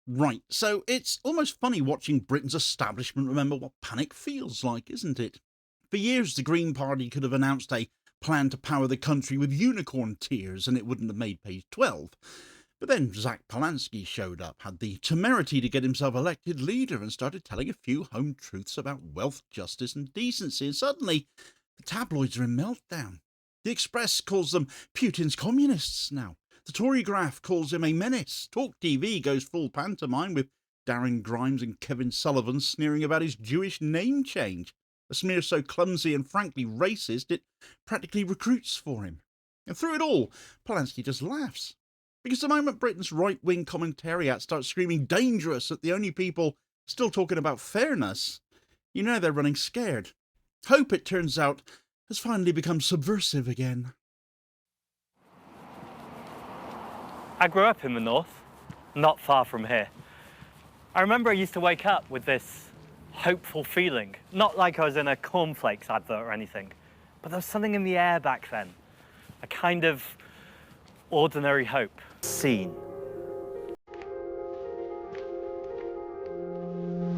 Right, so it's almost funny watching Britain's establishment remember what panic feels like, isn't it? For years, the Green Party could have announced a plan to power the country with unicorn tears and it wouldn't have made page 12. But then Zack Polanski showed up, had the temerity to get himself elected leader, and started telling a few home truths about wealth, justice, and decency. And suddenly, the tabloids are in meltdown. The Express calls them Putin's communists now. The Torygraph calls him a menace. TalkTV goes full pantomime with Darren Grimes and Kevin Sullivan sneering about his Jewish name change. A smear so clumsy and frankly racist it practically recruits for him. And through it all, Polanski just laughs. Because the moment Britain's right-wing commentariat starts screaming dangerous at the only people still talking about fairness, you know they're running scared. Hope, it turns out, has finally become subversive again. I grew up in the north, not far from here. I remember I used to wake up with this hopeful feeling, not like I was in a cornflakes advert or anything, but there was something in the air back then, a kind of ordinary hope. Seen.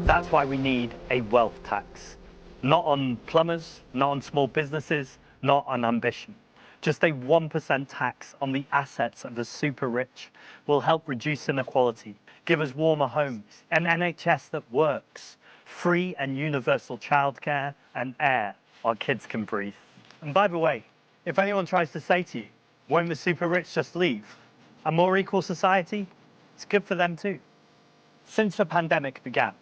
That's why we need a wealth tax. Not on plumbers, not on small businesses, not on ambition. Just a 1% tax on the assets of the super rich will help reduce inequality, give us warmer homes, an NHS that works, free and universal childcare and air our kids can breathe. And by the way, if anyone tries to say to you, won't the super rich just leave? A more equal society? It's good for them too. Since the pandemic began,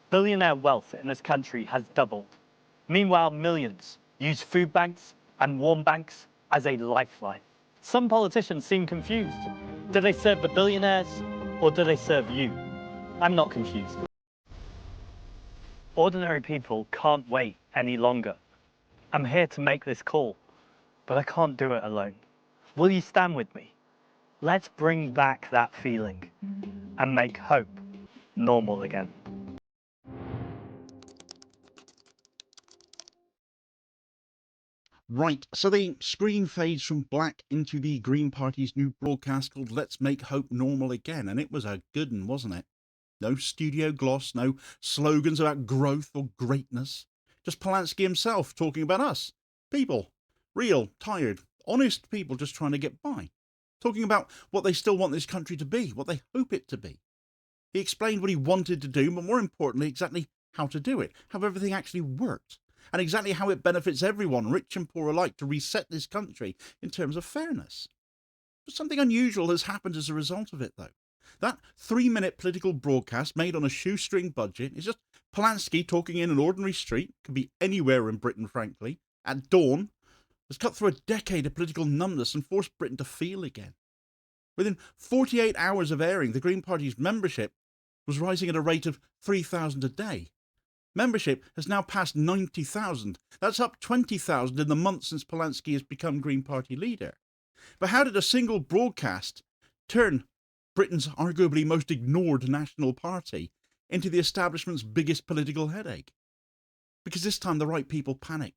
billionaire wealth in this country has doubled. Meanwhile, millions use food banks and warm banks as a lifeline. Some politicians seem confused. Do they serve the billionaires or do they serve you? I'm not confused. Ordinary people can't wait any longer. I'm here to make this call, but I can't do it alone. Will you stand with me? Let's bring back that feeling and make hope normal again. Right, so the screen fades from black into the Green Party's new broadcast called Let's Make Hope Normal Again, and it was a good one, wasn't it? No studio gloss, no slogans about growth or greatness. Just Polanski himself talking about us. People. Real, tired, honest people just trying to get by. Talking about what they still want this country to be, what they hope it to be. He explained what he wanted to do, but more importantly, exactly how to do it, how everything actually worked, and exactly how it benefits everyone, rich and poor alike, to reset this country in terms of fairness. But something unusual has happened as a result of it, though. That 3-minute political broadcast made on a shoestring budget is just Polanski talking in an ordinary street, could be anywhere in Britain, frankly, at dawn, has cut through a decade of political numbness and forced Britain to feel again. Within 48 hours of airing, the Green Party's membership was rising at a rate of 3,000 a day. Membership has now passed 90,000. That's up 20,000 in the month since Polanski has become Green Party leader. But how did a single broadcast turn Britain's arguably most ignored national party into the establishment's biggest political headache? Because this time the right people panicked.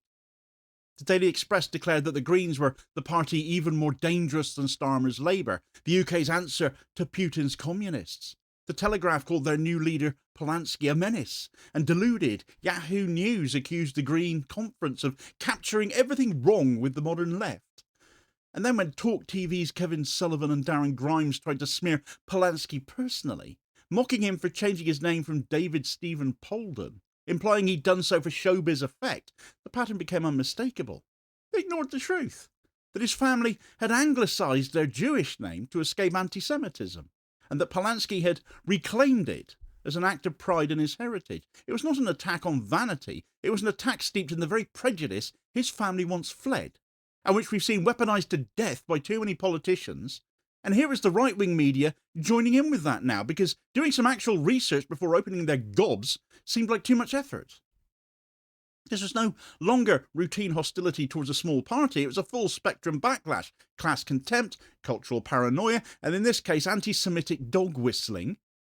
The Daily Express declared that the Greens were the party even more dangerous than Starmer's Labour, the UK's answer to Putin's communists. The Telegraph called their new leader Polanski a menace, and deluded Yahoo News accused the Green Conference of capturing everything wrong with the modern left. And then when TalkTV's Kevin Sullivan and Darren Grimes tried to smear Polanski personally, mocking him for changing his name from David Stephen Polden, implying he'd done so for showbiz effect, the pattern became unmistakable. They ignored the truth, that his family had anglicised their Jewish name to escape anti-Semitism, and that Polanski had reclaimed it as an act of pride in his heritage. It was not an attack on vanity, it was an attack steeped in the very prejudice his family once fled, and which we've seen weaponised to death by too many politicians. And here is the right-wing media joining in with that now, because doing some actual research before opening their gobs seemed like too much effort. This was no longer routine hostility towards a small party, it was a full-spectrum backlash, class contempt, cultural paranoia, and in this case anti-Semitic dog whistling,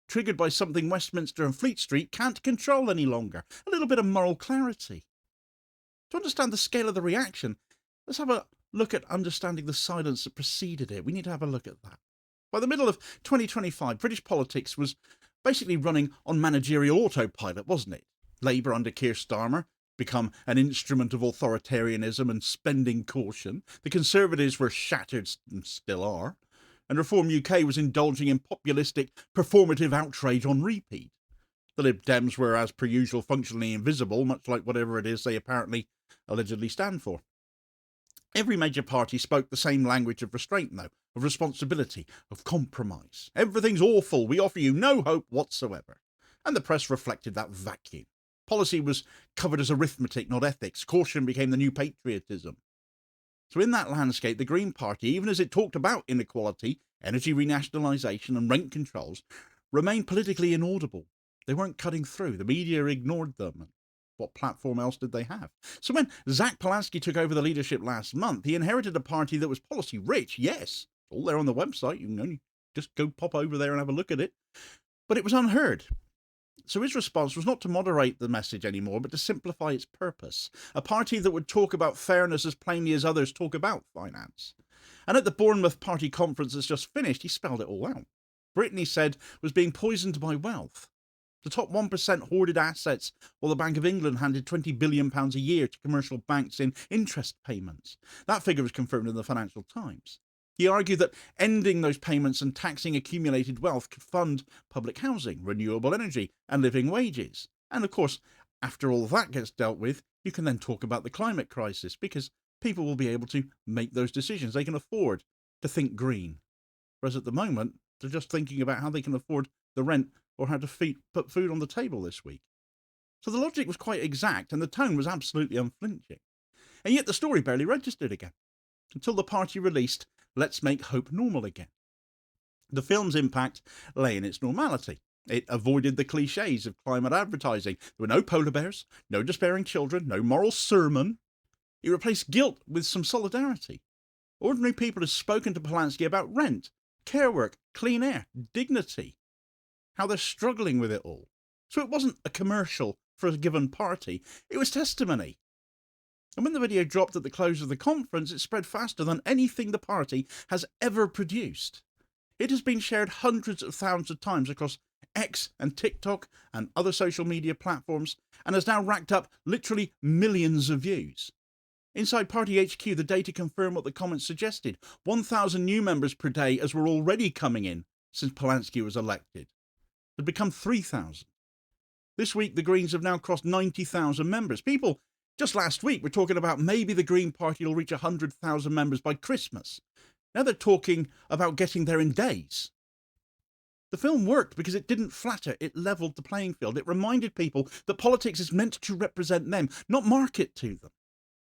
triggered by something Westminster and Fleet Street can't control any longer, a little bit of moral clarity. To understand the scale of the reaction, let's have a look at understanding the silence that preceded it. We need to have a look at that. By the middle of 2025, British politics was basically running on managerial autopilot, wasn't it? Labour under Keir Starmer become an instrument of authoritarianism and spending caution. The Conservatives were shattered, and still are. And Reform UK was indulging in populistic, performative outrage on repeat. The Lib Dems were, as per usual, functionally invisible, much like whatever it is they apparently allegedly stand for. Every major party spoke the same language of restraint, though, of responsibility, of compromise. Everything's awful. We offer you no hope whatsoever. And the press reflected that vacuum. Policy was covered as arithmetic, not ethics. Caution became the new patriotism. So in that landscape, the Green Party, even as it talked about inequality, energy renationalisation and rent controls, remained politically inaudible. They weren't cutting through. The media ignored them. What platform else did they have? So when Zack Polanski took over the leadership last month, he inherited a party that was policy rich, yes. All there on the website. You can only just go pop over there and have a look at it. But it was unheard. So his response was not to moderate the message anymore, but to simplify its purpose. A party that would talk about fairness as plainly as others talk about finance. And at the Bournemouth Party conference that's just finished, he spelled it all out. Britain, he said, was being poisoned by wealth. The top 1% hoarded assets, while the Bank of England handed £20 billion a year to commercial banks in interest payments. That figure was confirmed in the Financial Times. He argued that ending those payments and taxing accumulated wealth could fund public housing, renewable energy, and living wages. And of course, after all that gets dealt with, you can then talk about the climate crisis, because people will be able to make those decisions. They can afford to think green. Whereas at the moment, they're just thinking about how they can afford the rent or how to put food on the table this week. So the logic was quite exact, and the tone was absolutely unflinching. And yet the story barely registered again, until the party released Let's Make Hope Normal Again. The film's impact lay in its normality. It avoided the cliches of climate advertising. There were no polar bears, no despairing children, no moral sermon. It replaced guilt with some solidarity. Ordinary people have spoken to Polanski about rent, care work, clean air, dignity, how they're struggling with it all. So it wasn't a commercial for a given party, it was testimony. And when the video dropped at the close of the conference, it spread faster than anything the party has ever produced. It has been shared hundreds of thousands of times across X and TikTok and other social media platforms, and has now racked up literally millions of views. Inside Party HQ, the data confirm what the comments suggested. 1,000 new members per day, as were already coming in since Polanski was elected. Had become 3,000. This week, the Greens have now crossed 90,000 members. People just last week were talking about maybe the Green Party will reach 100,000 members by Christmas. Now they're talking about getting there in days. The film worked because it didn't flatter, it levelled the playing field. It reminded people that politics is meant to represent them, not market to them.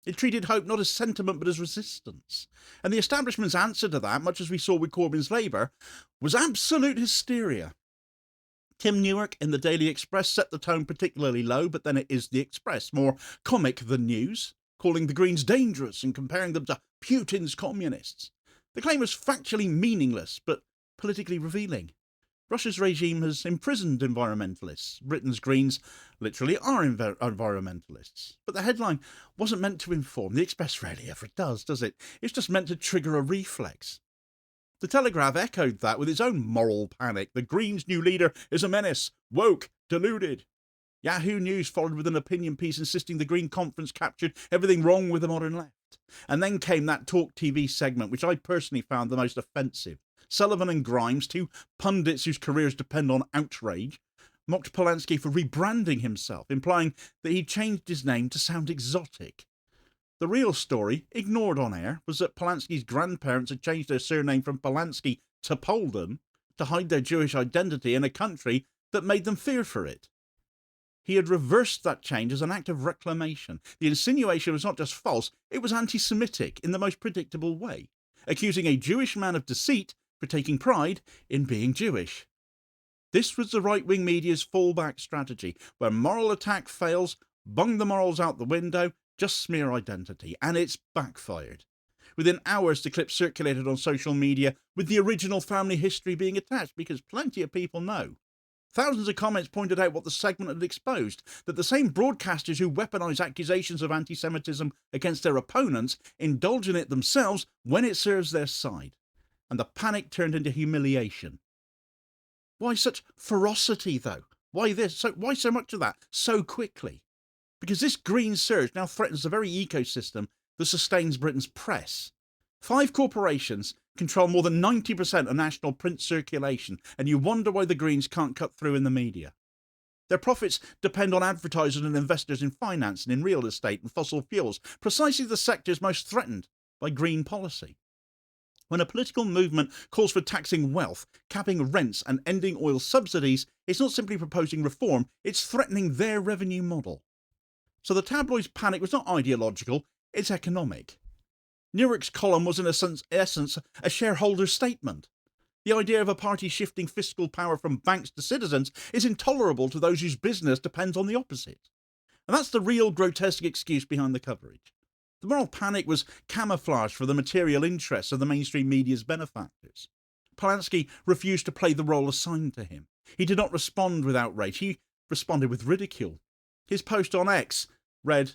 It treated hope not as sentiment but as resistance. And the establishment's answer to that, much as we saw with Corbyn's Labour, was absolute hysteria. Tim Newark in the Daily Express set the tone particularly low, but then it is the Express, more comic than news, calling the Greens dangerous and comparing them to Putin's communists. The claim was factually meaningless, but politically revealing. Russia's regime has imprisoned environmentalists. Britain's Greens literally are environmentalists. But the headline wasn't meant to inform. The Express rarely ever does it? It's just meant to trigger a reflex. The Telegraph echoed that with its own moral panic. The Greens' new leader is a menace, woke, deluded. Yahoo News followed with an opinion piece insisting the Green Conference captured everything wrong with the modern left. And then came that TalkTV segment, which I personally found the most offensive. Sullivan and Grimes, two pundits whose careers depend on outrage, mocked Polanski for rebranding himself, implying that he'd changed his name to sound exotic. The real story, ignored on air, was that Polanski's grandparents had changed their surname from Polanski to Polden to hide their Jewish identity in a country that made them fear for it. He had reversed that change as an act of reclamation. The insinuation was not just false, it was anti-Semitic in the most predictable way, accusing a Jewish man of deceit for taking pride in being Jewish. This was the right-wing media's fallback strategy, where moral attack fails, bung the morals out the window, just smear identity, and it's backfired. Within hours, the clip circulated on social media with the original family history being attached, because plenty of people know. Thousands of comments pointed out what the segment had exposed, that the same broadcasters who weaponise accusations of anti-Semitism against their opponents indulge in it themselves when it serves their side. And the panic turned into humiliation. Why such ferocity, though? Why this? Why so much of that so quickly? Because this green surge now threatens the very ecosystem that sustains Britain's press. 5 corporations control more than 90% of national print circulation, and you wonder why the Greens can't cut through in the media. Their profits depend on advertisers and investors in finance and in real estate and fossil fuels, precisely the sectors most threatened by green policy. When a political movement calls for taxing wealth, capping rents and ending oil subsidies, it's not simply proposing reform, it's threatening their revenue model. So the tabloids' panic was not ideological, it's economic. Newark's column was in essence a shareholder statement. The idea of a party shifting fiscal power from banks to citizens is intolerable to those whose business depends on the opposite. And that's the real grotesque excuse behind the coverage. The moral panic was camouflage for the material interests of the mainstream media's benefactors. Polanski refused to play the role assigned to him. He did not respond with outrage, he responded with ridicule. His post on X read,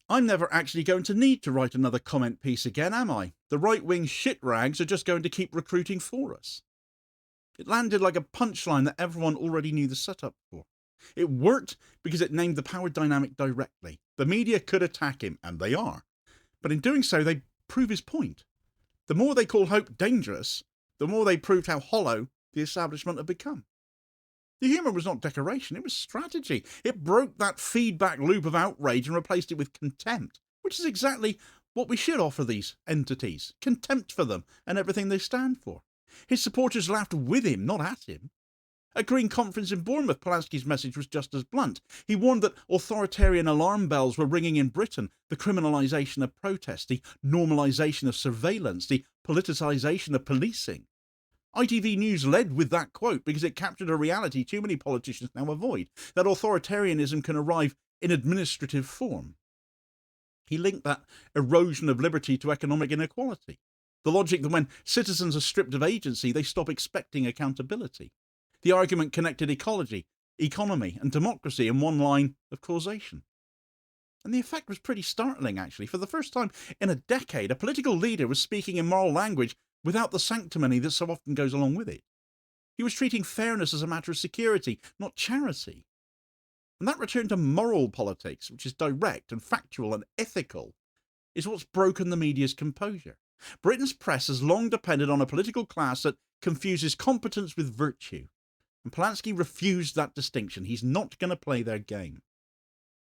"I'm never actually going to need to write another comment piece again, am I? The right-wing shit rags are just going to keep recruiting for us." It landed like a punchline that everyone already knew the setup for. It worked because it named the power dynamic directly. The media could attack him, and they are. But in doing so, they prove his point. The more they call hope dangerous, the more they proved how hollow the establishment had become. The humour was not decoration, it was strategy. It broke that feedback loop of outrage and replaced it with contempt, which is exactly what we should offer these entities. Contempt for them and everything they stand for. His supporters laughed with him, not at him. At Green Conference in Bournemouth, Polanski's message was just as blunt. He warned that authoritarian alarm bells were ringing in Britain, the criminalisation of protest, the normalisation of surveillance, the politicisation of policing. ITV News led with that quote because it captured a reality too many politicians now avoid, that authoritarianism can arrive in administrative form. He linked that erosion of liberty to economic inequality, the logic that when citizens are stripped of agency, they stop expecting accountability. The argument connected ecology, economy and democracy in one line of causation. And the effect was pretty startling, actually. For the first time in a decade, a political leader was speaking in moral language without the sanctimony that so often goes along with it. He was treating fairness as a matter of security, not charity. And that return to moral politics, which is direct and factual and ethical, is what's broken the media's composure. Britain's press has long depended on a political class that confuses competence with virtue. And Polanski refused that distinction. He's not going to play their game.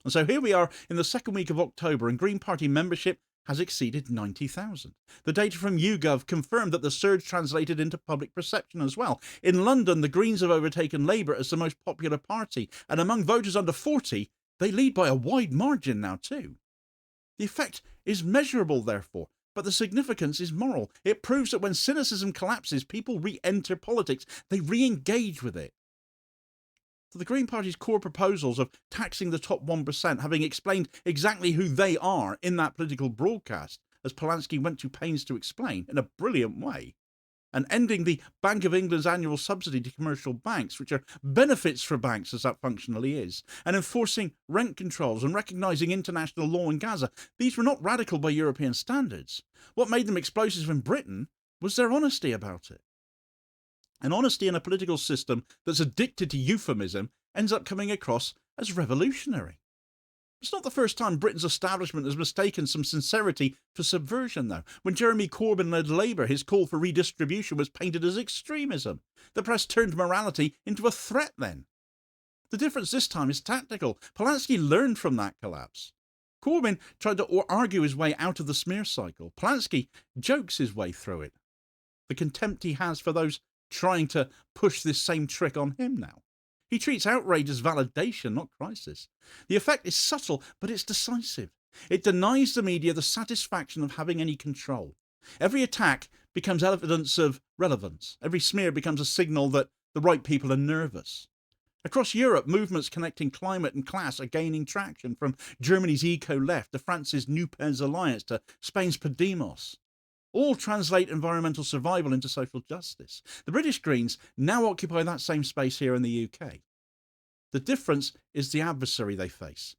And so here we are in the second week of October, and Green Party membership has exceeded 90,000. The data from YouGov confirmed that the surge translated into public perception as well. In London, the Greens have overtaken Labour as the most popular party, and among voters under 40, they lead by a wide margin now too. The effect is measurable, therefore, but the significance is moral. It proves that when cynicism collapses, people re-enter politics. They re-engage with it. So the Green Party's core proposals of taxing the top 1%, having explained exactly who they are in that political broadcast, as Polanski went to pains to explain in a brilliant way, and ending the Bank of England's annual subsidy to commercial banks, which are benefits for banks as that functionally is, and enforcing rent controls and recognising international law in Gaza, these were not radical by European standards. What made them explosive in Britain was their honesty about it. And honesty in a political system that's addicted to euphemism ends up coming across as revolutionary. It's not the first time Britain's establishment has mistaken some sincerity for subversion, though. When Jeremy Corbyn led Labour, his call for redistribution was painted as extremism. The press turned morality into a threat then. The difference this time is tactical. Polanski learned from that collapse. Corbyn tried to argue his way out of the smear cycle. Polanski jokes his way through it. The contempt he has for those trying to push this same trick on him now. He treats outrage as validation, not crisis. The effect is subtle, but it's decisive. It denies the media the satisfaction of having any control. Every attack becomes evidence of relevance. Every smear becomes a signal that the right people are nervous. Across Europe, movements connecting climate and class are gaining traction, from Germany's eco-left to France's NUPES alliance to Spain's Podemos. All translate environmental survival into social justice. The British Greens now occupy that same space here in the UK. The difference is the adversary they face.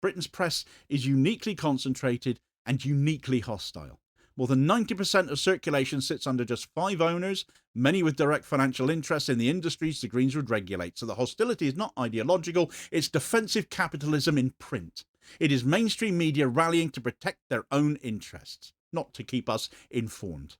Britain's press is uniquely concentrated and uniquely hostile. More than 90% of circulation sits under just 5 owners, many with direct financial interests in the industries the Greens would regulate. So the hostility is not ideological, it's defensive capitalism in print. It is mainstream media rallying to protect their own interests, not to keep us informed.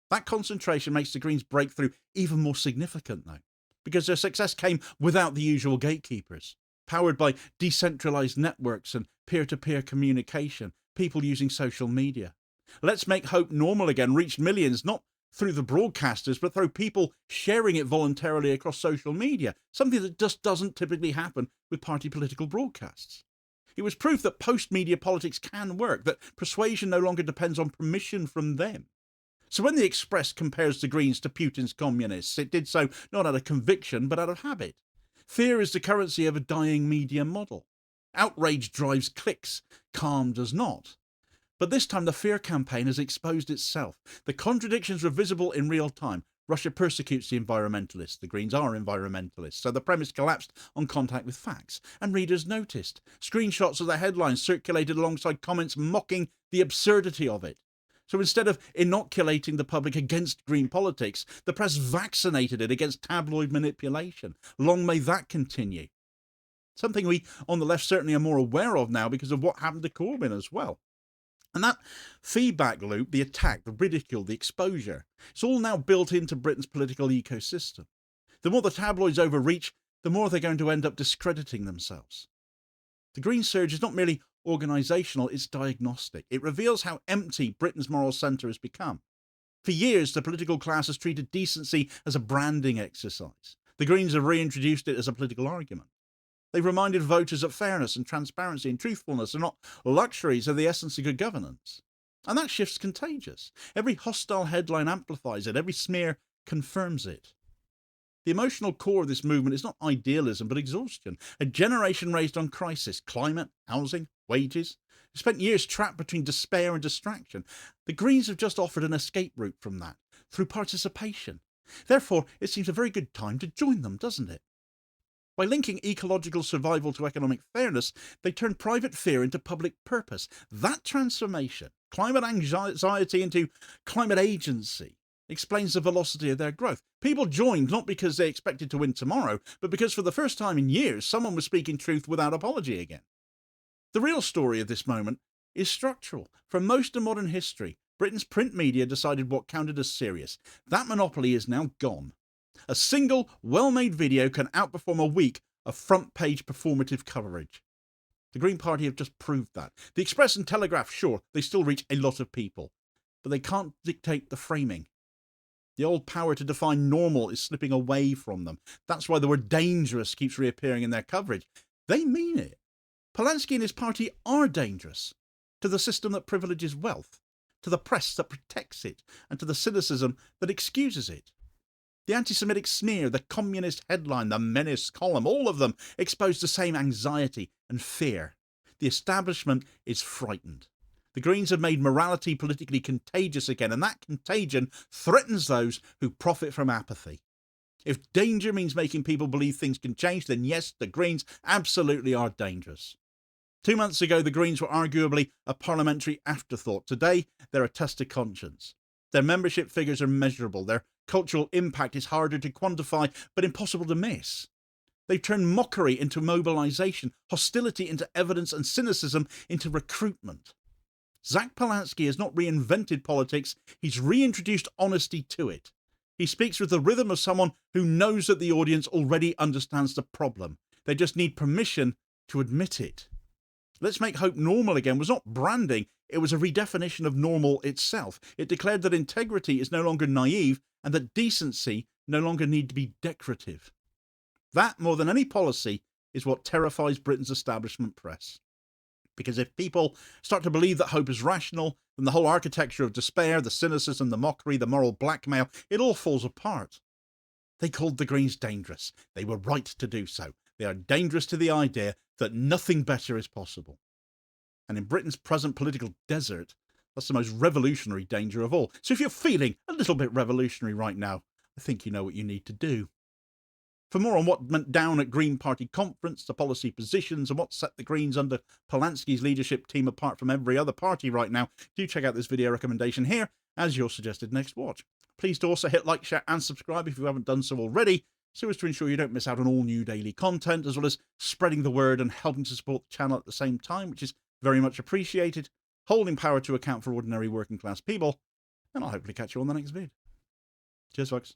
That concentration makes the Greens' breakthrough even more significant, though, because their success came without the usual gatekeepers, powered by decentralized networks and peer-to-peer communication, people using social media. Let's Make Hope Normal Again reached millions, not through the broadcasters, but through people sharing it voluntarily across social media, something that just doesn't typically happen with party political broadcasts. It was proof that post-media politics can work, that persuasion no longer depends on permission from them. So when the Express compares the Greens to Putin's communists, it did so not out of conviction, but out of habit. Fear is the currency of a dying media model. Outrage drives clicks, calm does not. But this time the fear campaign has exposed itself. The contradictions were visible in real time. Russia persecutes the environmentalists. The Greens are environmentalists. So the premise collapsed on contact with facts. And readers noticed. Screenshots of the headlines circulated alongside comments mocking the absurdity of it. So instead of inoculating the public against green politics, the press vaccinated it against tabloid manipulation. Long may that continue. Something we on the left certainly are more aware of now because of what happened to Corbyn as well. And that feedback loop, the attack, the ridicule, the exposure, it's all now built into Britain's political ecosystem. The more the tabloids overreach, the more they're going to end up discrediting themselves. The Green surge is not merely organisational, it's diagnostic. It reveals how empty Britain's moral centre has become. For years, the political class has treated decency as a branding exercise. The Greens have reintroduced it as a political argument. They've reminded voters that fairness and transparency and truthfulness are not luxuries, are the essence of good governance. And that shift's contagious. Every hostile headline amplifies it. Every smear confirms it. The emotional core of this movement is not idealism, but exhaustion. A generation raised on crisis, climate, housing, wages. Who spent years trapped between despair and distraction. The Greens have just offered an escape route from that, through participation. Therefore, it seems a very good time to join them, doesn't it? By linking ecological survival to economic fairness, they turn private fear into public purpose. That transformation, climate anxiety into climate agency, explains the velocity of their growth. People joined not because they expected to win tomorrow, but because for the first time in years, someone was speaking truth without apology again. The real story of this moment is structural. For most of modern history, Britain's print media decided what counted as serious. That monopoly is now gone. A single, well-made video can outperform a week of front-page performative coverage. The Green Party have just proved that. The Express and Telegraph, sure, they still reach a lot of people, but they can't dictate the framing. The old power to define normal is slipping away from them. That's why the word dangerous keeps reappearing in their coverage. They mean it. Polanski and his party are dangerous to the system that privileges wealth, to the press that protects it, and to the cynicism that excuses it. The anti-Semitic smear, the communist headline, the menace column, all of them expose the same anxiety and fear. The establishment is frightened. The Greens have made morality politically contagious again, and that contagion threatens those who profit from apathy. If danger means making people believe things can change, then yes, the Greens absolutely are dangerous. 2 months ago, the Greens were arguably a parliamentary afterthought. Today, they're a test of conscience. Their membership figures are measurable. Their cultural impact is harder to quantify, but impossible to miss. They've turned mockery into mobilisation, hostility into evidence, and cynicism into recruitment. Zack Polanski has not reinvented politics, he's reintroduced honesty to it. He speaks with the rhythm of someone who knows that the audience already understands the problem. They just need permission to admit it. Let's Make Hope Normal Again was not branding, it was a redefinition of normal itself. It declared that integrity is no longer naive and that decency no longer need to be decorative. That, more than any policy, is what terrifies Britain's establishment press. Because if people start to believe that hope is rational, then the whole architecture of despair, the cynicism, the mockery, the moral blackmail, it all falls apart. They called the Greens dangerous. They were right to do so. They are dangerous to the idea that nothing better is possible. And in Britain's present political desert, that's the most revolutionary danger of all. So if you're feeling a little bit revolutionary right now, I think you know what you need to do. For more on what went down at Green Party conference, the policy positions, and what set the Greens under Polanski's leadership team apart from every other party right now, do check out this video recommendation here as your suggested next watch. Please do also hit like, share, and subscribe if you haven't done so already, so as to ensure you don't miss out on all new daily content, as well as spreading the word and helping to support the channel at the same time, which is very much appreciated, holding power to account for ordinary working class people, and I'll hopefully catch you on the next vid. Cheers, folks.